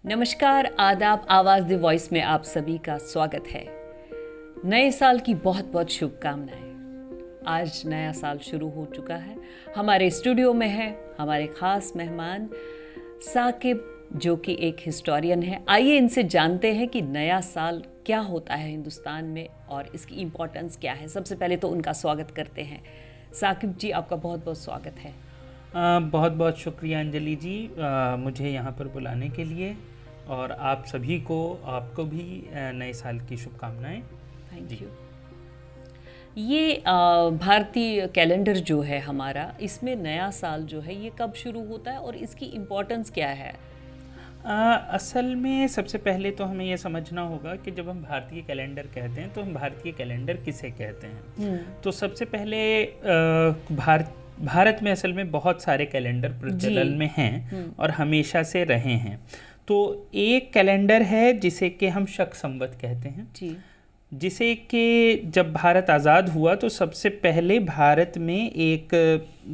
नमस्कार, आदाब। आवाज़ द वॉइस में आप सभी का स्वागत है। नए साल की बहुत बहुत शुभकामनाएं। आज नया साल शुरू हो चुका है। हमारे स्टूडियो में है हमारे खास मेहमान साकिब, जो कि एक हिस्टोरियन है। आइए इनसे जानते हैं कि नया साल क्या होता है हिंदुस्तान में और इसकी इम्पोर्टेंस क्या है। सबसे पहले तो उनका स्वागत करते हैं। साकिब जी, आपका बहुत बहुत स्वागत है। बहुत बहुत शुक्रिया अंजलि जी, मुझे यहाँ पर बुलाने के लिए, और आप सभी को, आपको भी नए साल की शुभकामनाएं। Thank you. ये भारतीय कैलेंडर जो है हमारा, इसमें नया साल जो है ये कब शुरू होता है और इसकी इम्पोर्टेंस क्या है? असल में सबसे पहले तो हमें यह समझना होगा कि जब हम भारतीय कैलेंडर कहते हैं तो हम भारतीय कैलेंडर किसे कहते हैं। तो सबसे पहले भारत में असल में बहुत सारे कैलेंडर प्रचलन में हैं और हमेशा से रहे हैं। तो एक कैलेंडर है जिसे कि हम शक संवत कहते हैं जी, जिसे कि जब भारत आज़ाद हुआ तो सबसे पहले भारत में एक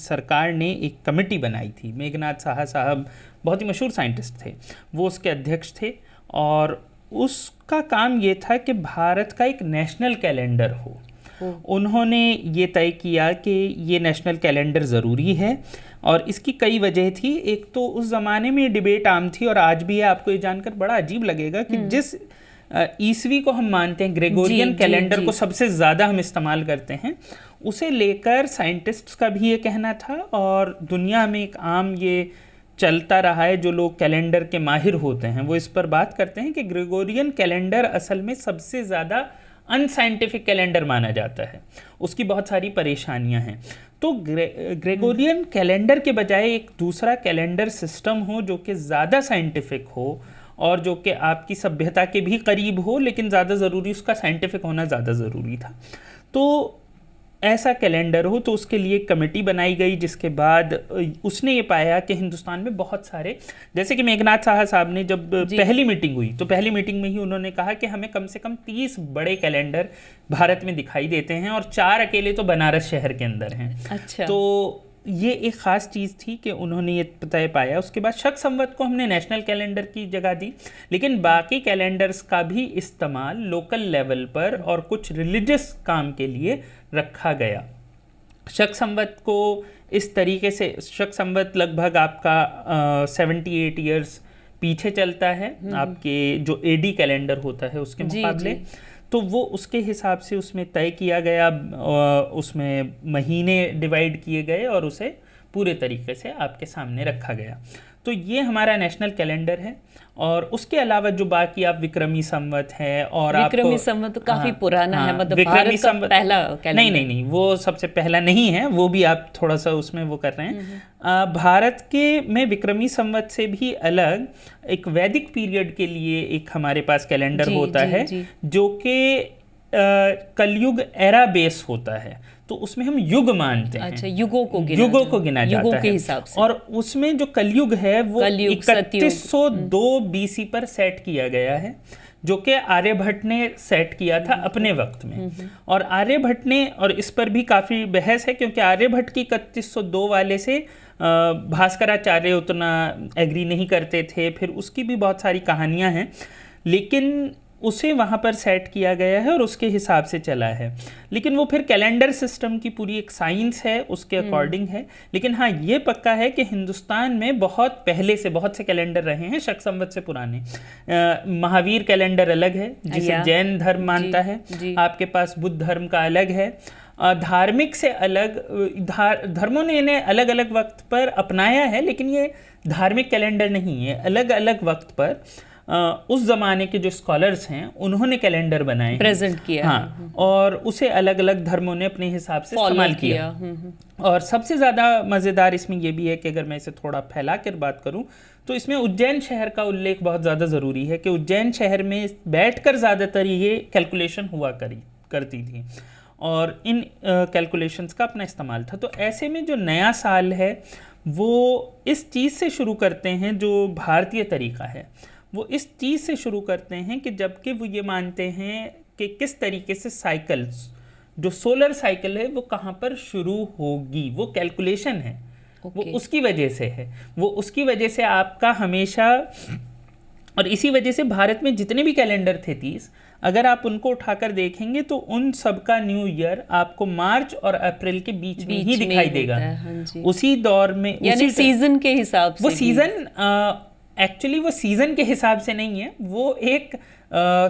सरकार ने एक कमेटी बनाई थी। मेघनाथ साहा साहब बहुत ही मशहूर साइंटिस्ट थे, वो उसके अध्यक्ष थे, और उसका काम ये था कि भारत का एक नेशनल कैलेंडर हो। उन्होंने ये तय किया कि ये नेशनल कैलेंडर ज़रूरी है, और इसकी कई वजह थी। एक तो उस ज़माने में डिबेट आम थी, और आज भी है। आपको ये जानकर बड़ा अजीब लगेगा कि जिस ईस्वी को हम मानते हैं, ग्रेगोरियन कैलेंडर को सबसे ज़्यादा हम इस्तेमाल करते हैं, उसे लेकर साइंटिस्ट्स का भी ये कहना था, और दुनिया में एक आम ये चलता रहा है। जो लोग कैलेंडर के माहिर होते हैं वो इस पर बात करते हैं कि ग्रेगोरियन कैलेंडर असल में सबसे ज़्यादा अनसाइंटिफिक कैलेंडर माना जाता है। उसकी बहुत सारी परेशानियां हैं। तो ग्रेगोरियन कैलेंडर के बजाय एक दूसरा कैलेंडर सिस्टम हो जो कि ज़्यादा साइंटिफिक हो और जो कि आपकी सभ्यता के भी करीब हो, लेकिन ज़्यादा ज़रूरी उसका साइंटिफिक होना ज़्यादा ज़रूरी था। तो ऐसा कैलेंडर हो, तो उसके लिए कमेटी बनाई गई, जिसके बाद उसने ये पाया कि हिंदुस्तान में बहुत सारे, जैसे कि मेघनाथ साहा साहब ने जब पहली मीटिंग हुई तो पहली मीटिंग में ही उन्होंने कहा कि हमें कम से कम 30 बड़े कैलेंडर भारत में दिखाई देते हैं, और 4 अकेले तो बनारस शहर के अंदर हैं। अच्छा। तो ये एक ख़ास चीज़ थी कि उन्होंने ये तय पाया। उसके बाद शक संवत को हमने नेशनल कैलेंडर की जगह दी, लेकिन बाकी कैलेंडर्स का भी इस्तेमाल लोकल लेवल पर और कुछ रिलीजियस काम के लिए रखा गया। शक संवत को इस तरीके से, शक संवत लगभग आपका 78 ईयर्स पीछे चलता है आपके जो एडी कैलेंडर होता है उसके मुकाबले। तो वो उसके हिसाब से उसमें तय किया गया, उसमें महीने डिवाइड किए गए और उसे पूरे तरीके से आपके सामने रखा गया। तो ये हमारा नेशनल कैलेंडर है। और उसके अलावा जो बाकी आप विक्रमी संवत है, और विक्रमी संवत तो काफी पुराना है, मतलब विक्रमी संवत पहला कैलेंडर। नहीं, वो सबसे पहला नहीं है, वो भी आप थोड़ा सा उसमें वो कर रहे हैं। भारत के में विक्रमी संवत से भी अलग एक वैदिक पीरियड के लिए एक हमारे पास कैलेंडर होता है, जो कि कलयुग एरा बेस होता है। तो उसमें हम युग मानते हैं। अच्छा, युगों को गिना जाता है के हिसाब से। और उसमें जो कलयुग है वो 3102 बीसी पर सेट किया गया है, जो कि आर्यभट्ट ने सेट किया था अपने वक्त में। और आर्यभट्ट ने, और इस पर भी काफ़ी बहस है, क्योंकि आर्यभट्ट की 3102 वाले से भास्कराचार्य उतना एग्री नहीं करते थे। फिर उसकी भी बहुत सारी कहानियाँ हैं, लेकिन उसे वहाँ पर सेट किया गया है और उसके हिसाब से चला है। लेकिन वो फिर कैलेंडर सिस्टम की पूरी एक साइंस है, उसके अकॉर्डिंग है। लेकिन हाँ, ये पक्का है कि हिंदुस्तान में बहुत पहले से बहुत से कैलेंडर रहे हैं शक संवत से पुराने। महावीर कैलेंडर अलग है, जिसे जैन धर्म मानता है। आपके पास बुद्ध धर्म का अलग है। धार्मिक से अलग, धर्मों ने इन्हें अलग अलग वक्त पर अपनाया है, लेकिन ये धार्मिक कैलेंडर नहीं है। अलग अलग वक्त पर उस ज़माने के जो स्कॉलर्स हैं उन्होंने कैलेंडर बनाए, प्रेजेंट किया। हाँ, और उसे अलग अलग धर्मों ने अपने हिसाब से इस्तेमाल किया। और सबसे ज़्यादा मज़ेदार इसमें यह भी है कि अगर मैं इसे थोड़ा फैला कर बात करूं तो इसमें उज्जैन शहर का उल्लेख बहुत ज़्यादा ज़रूरी है कि उज्जैन शहर में बैठकर ज़्यादातर ये कैलकुलेशन हुआ करती थी, और इन कैलकुलेशंस का अपना इस्तेमाल था। तो ऐसे में जो नया साल है वो इस चीज़ से शुरू करते हैं, जो भारतीय तरीका है वो इस चीज़ से शुरू करते हैं कि जबकि वो ये मानते हैं कि किस तरीके से साइकिल्स, जो सोलर साइकिल है वो कहाँ पर शुरू होगी, वो कैलकुलेशन है। वो उसकी वजह से है, वो उसकी वजह से आपका हमेशा और इसी वजह से भारत में जितने भी कैलेंडर थे 30, अगर आप उनको उठाकर देखेंगे तो उन सबका न्यू ईयर आपको मार्च और अप्रैल के बीच में ही दिखाई देगा। हाँ, उसी दौर में, यानी सीजन के हिसाब से। वो सीजन एक्चुअली वो सीजन के हिसाब से नहीं है, वो एक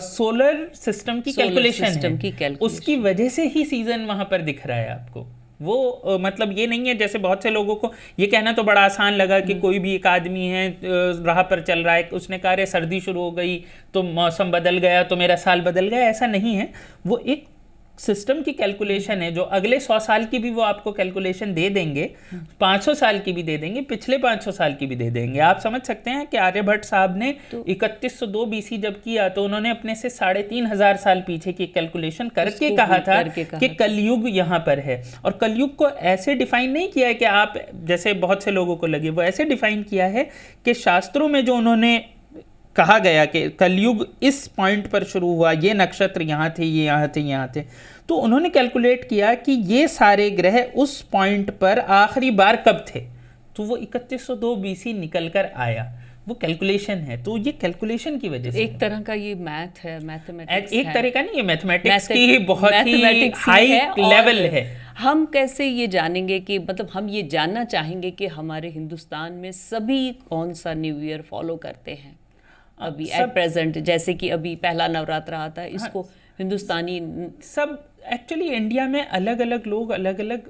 सोलर सिस्टम की कैलकुलेशन है, उसकी वजह से ही सीजन वहां पर दिख रहा है आपको। वो मतलब ये नहीं है, जैसे बहुत से लोगों को ये कहना तो बड़ा आसान लगा कि कोई भी एक आदमी है राह पर चल रहा है, उसने कहा अरे सर्दी शुरू हो गई तो मौसम बदल गया तो मेरा साल बदल गया। ऐसा नहीं है, वो एक सिस्टम की कैलकुलेशन है जो अगले 100 साल की भी वो आपको कैलकुलेशन दे देंगे, 500 साल की भी दे देंगे, पिछले 500 साल की भी दे देंगे। आप समझ सकते हैं कि आर्यभट्ट साहब ने 3102 BC जब किया तो उन्होंने अपने से 3500 साल पीछे की कैलकुलेशन करके कहा था कि कलयुग यहाँ पर है। और कलयुग को ऐसे डिफाइन नहीं किया है कि आप जैसे बहुत से लोगों को लगे, वो ऐसे डिफाइन किया है कि शास्त्रों में जो उन्होंने कहा गया कि कलयुग इस पॉइंट पर शुरू हुआ, ये नक्षत्र यहाँ थे, ये यहाँ थे, यहाँ थे, तो उन्होंने कैलकुलेट किया कि ये सारे ग्रह उस पॉइंट पर आखिरी बार कब थे, तो वो 3102 BC निकल कर आया। वो कैलकुलेशन है, तो ये कैलकुलेशन की वजह से एक तरह का ये मैथ है, मैथमेटिक्स एक तरह का नहीं, ये मैथमेटिक्स की बहुत ही हाई लेवल है। हम कैसे ये जानेंगे कि मतलब हम ये जानना चाहेंगे कि हमारे हिंदुस्तान में सभी कौन सा न्यू ईयर फॉलो करते हैं अभी एट प्रेजेंट, जैसे कि अभी पहला नवरात्र आता है, इसको हिंदुस्तानी सब एक्चुअली इंडिया में अलग अलग लोग अलग अलग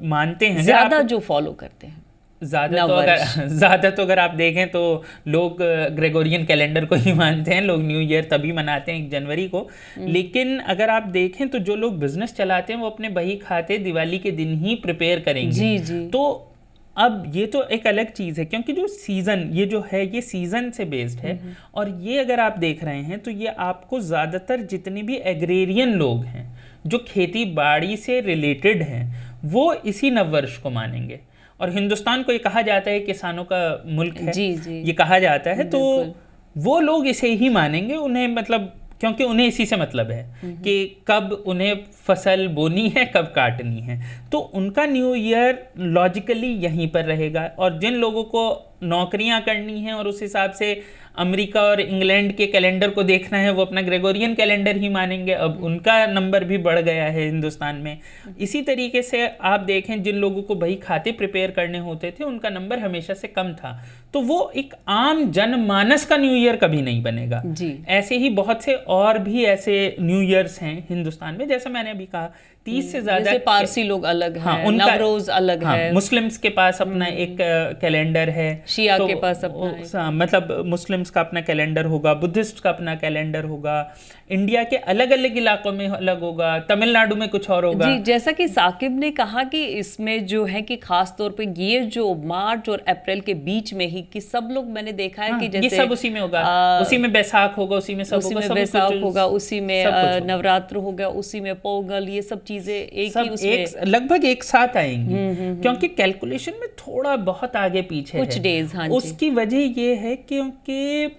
मानते हैं। ज्यादा जो फॉलो करते हैं ज़्यादा तो अगर आप देखें तो लोग ग्रेगोरियन कैलेंडर को ही मानते हैं, लोग न्यू ईयर तभी मनाते हैं 1 जनवरी को। लेकिन अगर आप देखें तो जो लोग बिजनेस चलाते हैं वो अपने बही खाते दिवाली के दिन ही प्रिपेयर करेंगे। जी जी। तो अब ये तो एक अलग चीज़ है, क्योंकि जो सीज़न ये जो है ये सीज़न से बेस्ड है। और ये अगर आप देख रहे हैं तो ये आपको ज़्यादातर जितने भी एग्रेरियन लोग हैं जो खेती बाड़ी से रिलेटेड हैं वो इसी नववर्ष को मानेंगे। और हिंदुस्तान को ये कहा जाता है किसानों का मुल्क है, जी जी, ये कहा जाता है, तो वो लोग इसे ही मानेंगे। उन्हें मतलब क्योंकि उन्हें इसी से मतलब है कि कब उन्हें फसल बोनी है, कब काटनी है, तो उनका न्यू ईयर लॉजिकली यहीं पर रहेगा। और जिन लोगों को नौकरियां करनी हैं और उस हिसाब से अमेरिका और इंग्लैंड के कैलेंडर को देखना है, वो अपना ग्रेगोरियन कैलेंडर ही मानेंगे। अब उनका नंबर भी बढ़ गया है हिंदुस्तान में। इसी तरीके से आप देखें जिन लोगों को बही खाते प्रिपेयर करने होते थे उनका नंबर हमेशा से कम था, तो वो एक आम जनमानस का न्यू ईयर कभी नहीं बनेगा जी। ऐसे ही बहुत से और भी ऐसे न्यू ईयर्स हैं हिंदुस्तान में, जैसा मैंने अभी कहा 30 से ज्यादा। पारसी लोग अलग हैं, नवरोज अलग है, मुस्लिम्स के पास अपना एक कैलेंडर है, शिया के पास अपना मतलब मुस्लिम्स का अपना कैलेंडर होगा, बुद्धिस्ट का अपना कैलेंडर होगा, इंडिया के अलग अलग इलाकों में अलग होगा, तमिलनाडु में कुछ और होगा। जी, जैसा कि साकिब ने कहा कि इसमें जो है कि खास तौर पे ये जो मार्च और अप्रैल के बीच में ही कि सब लोग मैंने देखा है कि जैसे ये सब उसी में होगा, उसी में बैसाख होगा, उसी में सब उसी में बैसाख होगा, उसी में नवरात्र होगा, उसी में पोंगल, ये सब चीजें एक ही उसमें लगभग एक साथ आएंगी। क्योंकि कैलकुलेशन में थोड़ा बहुत आगे पीछे कुछ डेज, हाँ, उसकी वजह ये है क्योंकि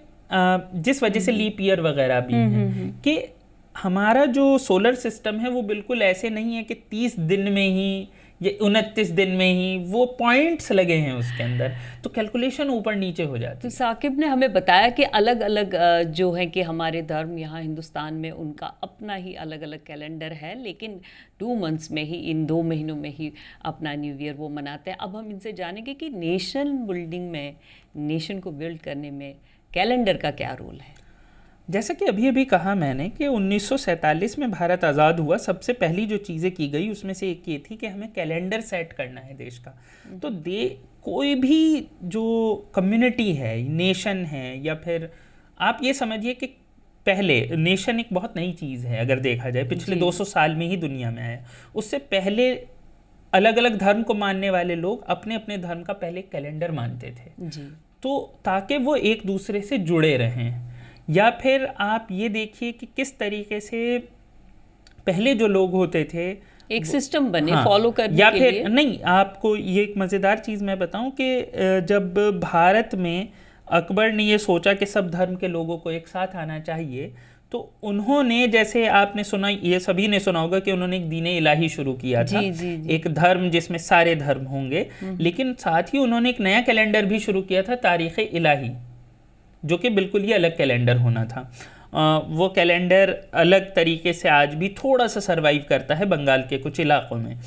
जिस वजह से लीप ईयर वगैरह भी है कि हमारा जो सोलर सिस्टम है वो बिल्कुल ऐसे नहीं है कि 30 दिन में ही या 29 दिन में ही, वो पॉइंट्स लगे हैं उसके अंदर, तो कैलकुलेशन ऊपर नीचे हो जाती है। तो साकिब ने हमें बताया कि अलग अलग जो है कि हमारे धर्म यहाँ हिंदुस्तान में उनका अपना ही अलग अलग कैलेंडर है, लेकिन 2 मंथ्स में ही, इन 2 महीनों में ही अपना न्यू ईयर वो मनाते हैं। अब हम इनसे जानेंगे कि नेशन बिल्डिंग में, नेशन को बिल्ड करने में कैलेंडर का क्या रोल है। जैसा कि अभी अभी कहा मैंने कि 1947 में भारत आज़ाद हुआ, सबसे पहली जो चीज़ें की गई उसमें से एक ये थी कि हमें कैलेंडर सेट करना है देश का। तो कोई भी जो कम्युनिटी है, नेशन है, या फिर आप ये समझिए कि पहले नेशन एक बहुत नई चीज़ है अगर देखा जाए, पिछले 200 साल में ही दुनिया में आया। उससे पहले अलग अलग धर्म को मानने वाले लोग अपने अपने धर्म का पहले कैलेंडर मानते थे जी, तो ताकि वो एक दूसरे से जुड़े रहें। या फिर आप ये देखिए कि किस तरीके से पहले जो लोग होते थे एक सिस्टम बने फॉलो करने या के फिर लिए। नहीं, आपको ये एक मज़ेदार चीज़ मैं बताऊं कि जब भारत में अकबर ने ये सोचा कि सब धर्म के लोगों को एक साथ आना चाहिए, तो उन्होंने, जैसे आपने सुना, ये सभी ने सुना होगा कि उन्होंने एक दीन इलाही शुरू किया था। जी। एक धर्म जिसमें सारे धर्म होंगे, लेकिन साथ ही उन्होंने एक नया कैलेंडर भी शुरू किया था, तारीख़ इलाही। जो कि बिल्कुल ही अलग कैलेंडर होना था। वो कैलेंडर अलग तरीके से आज भी थोड़ा सा सरवाइव करता है बंगाल के कुछ इलाकों में,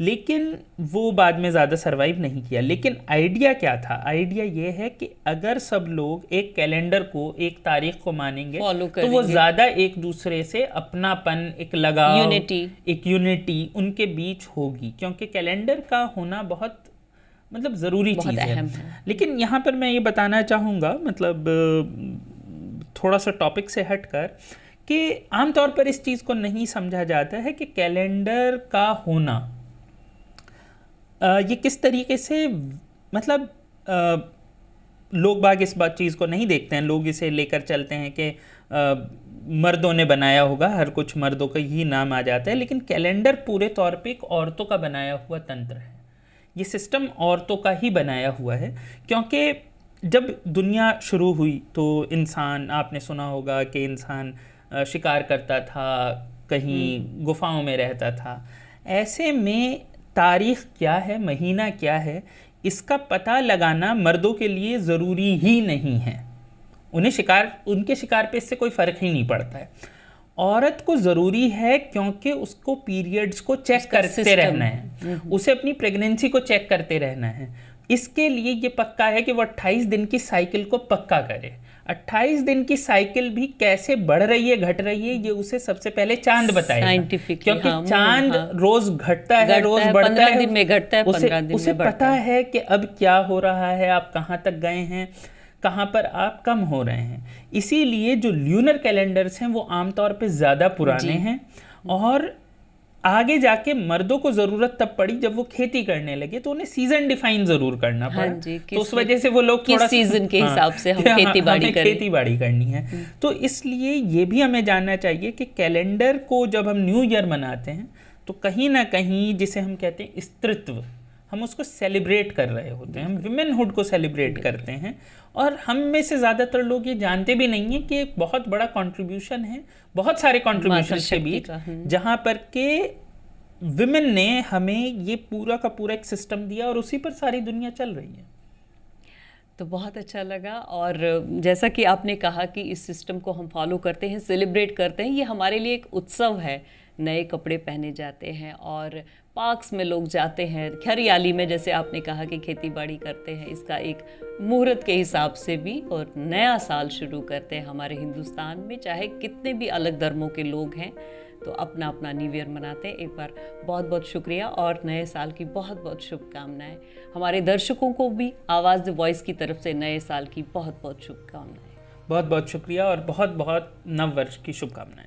लेकिन वो बाद में ज़्यादा सरवाइव नहीं किया। लेकिन आइडिया क्या था? आइडिया ये है कि अगर सब लोग एक कैलेंडर को, एक तारीख को मानेंगे तो वो ज़्यादा एक दूसरे से अपनापन, एक लगाव, एक यूनिटी उनके बीच होगी, क्योंकि कैलेंडर का होना बहुत मतलब ज़रूरी चीज़ है। लेकिन यहाँ पर मैं ये बताना चाहूँगा, मतलब थोड़ा सा टॉपिक से हटकर, कि आमतौर पर इस चीज़ को नहीं समझा जाता है कि कैलेंडर का होना ये किस तरीके से, मतलब लोग बाग इस बात चीज़ को नहीं देखते हैं। लोग इसे लेकर चलते हैं कि मर्दों ने बनाया होगा, हर कुछ मर्दों का ही नाम आ जाता है, लेकिन कैलेंडर पूरे तौर पे एक औरतों का बनाया हुआ तंत्र है। ये सिस्टम औरतों का ही बनाया हुआ है, क्योंकि जब दुनिया शुरू हुई तो इंसान, आपने सुना होगा कि इंसान शिकार करता था, कहीं गुफाओं में रहता था। ऐसे में तारीख क्या है, महीना क्या है, इसका पता लगाना मर्दों के लिए ज़रूरी ही नहीं है। उनके शिकार पे इससे कोई फ़र्क ही नहीं पड़ता है। औरत को ज़रूरी है, क्योंकि उसको पीरियड्स को चेक करते रहना है, उसे अपनी प्रेगनेंसी को चेक करते रहना है। इसके लिए ये पक्का है कि वो 28 दिन की साइकिल को पक्का करे। 28 दिन की साइकिल भी कैसे बढ़ रही है, घट रही है, ये उसे सबसे पहले चांद बताएगा, क्योंकि चांद रोज घटता है, रोज बढ़ता है, 15 दिन में घटता है, 15 दिन उसे में बढ़ता पता है कि अब क्या हो रहा है, आप कहाँ तक गए हैं, कहाँ पर आप कम हो रहे हैं। इसीलिए जो ल्यूनर कैलेंडर्स हैं वो आमतौर पे ज़्यादा पुराने हैं, और आगे जाके मर्दों को ज़रूरत तब पड़ी जब वो खेती करने लगे, तो उन्हें सीजन डिफाइन ज़रूर करना पड़ा। तो उस वजह से वो लोग थोड़ा सीजन के हिसाब से हम खेती बाड़ी करनी है। तो इसलिए ये भी हमें जानना चाहिए कि कैलेंडर को जब हम न्यू ईयर मनाते हैं तो कहीं ना कहीं, जिसे हम कहते हैं स्त्रीत्व, हम उसको सेलिब्रेट कर रहे होते हैं, हम विमेनहुड को सेलिब्रेट करते हैं। और हम में से ज़्यादातर लोग ये जानते भी नहीं हैं कि एक बहुत बड़ा कंट्रीब्यूशन है, बहुत सारे कंट्रीब्यूशन के बीच, जहाँ पर के विमेन ने हमें ये पूरा का पूरा एक सिस्टम दिया और उसी पर सारी दुनिया चल रही है। तो बहुत अच्छा लगा। और जैसा कि आपने कहा कि इस सिस्टम को हम फॉलो करते हैं, सेलिब्रेट करते हैं, ये हमारे लिए एक उत्सव है। नए कपड़े पहने जाते हैं और पार्क्स में लोग जाते हैं, हरियाली में, जैसे आपने कहा कि खेती बाड़ी करते हैं, इसका एक मुहूर्त के हिसाब से भी, और नया साल शुरू करते हैं। हमारे हिंदुस्तान में चाहे कितने भी अलग धर्मों के लोग हैं, तो अपना अपना न्यू ईयर मनाते हैं। एक बार बहुत बहुत शुक्रिया और नए साल की बहुत बहुत शुभकामनाएं। हमारे दर्शकों को भी आवाज़ द वॉइस की तरफ से नए साल की बहुत बहुत शुभकामनाएं। बहुत बहुत शुक्रिया और बहुत बहुत नव वर्ष की शुभकामनाएं।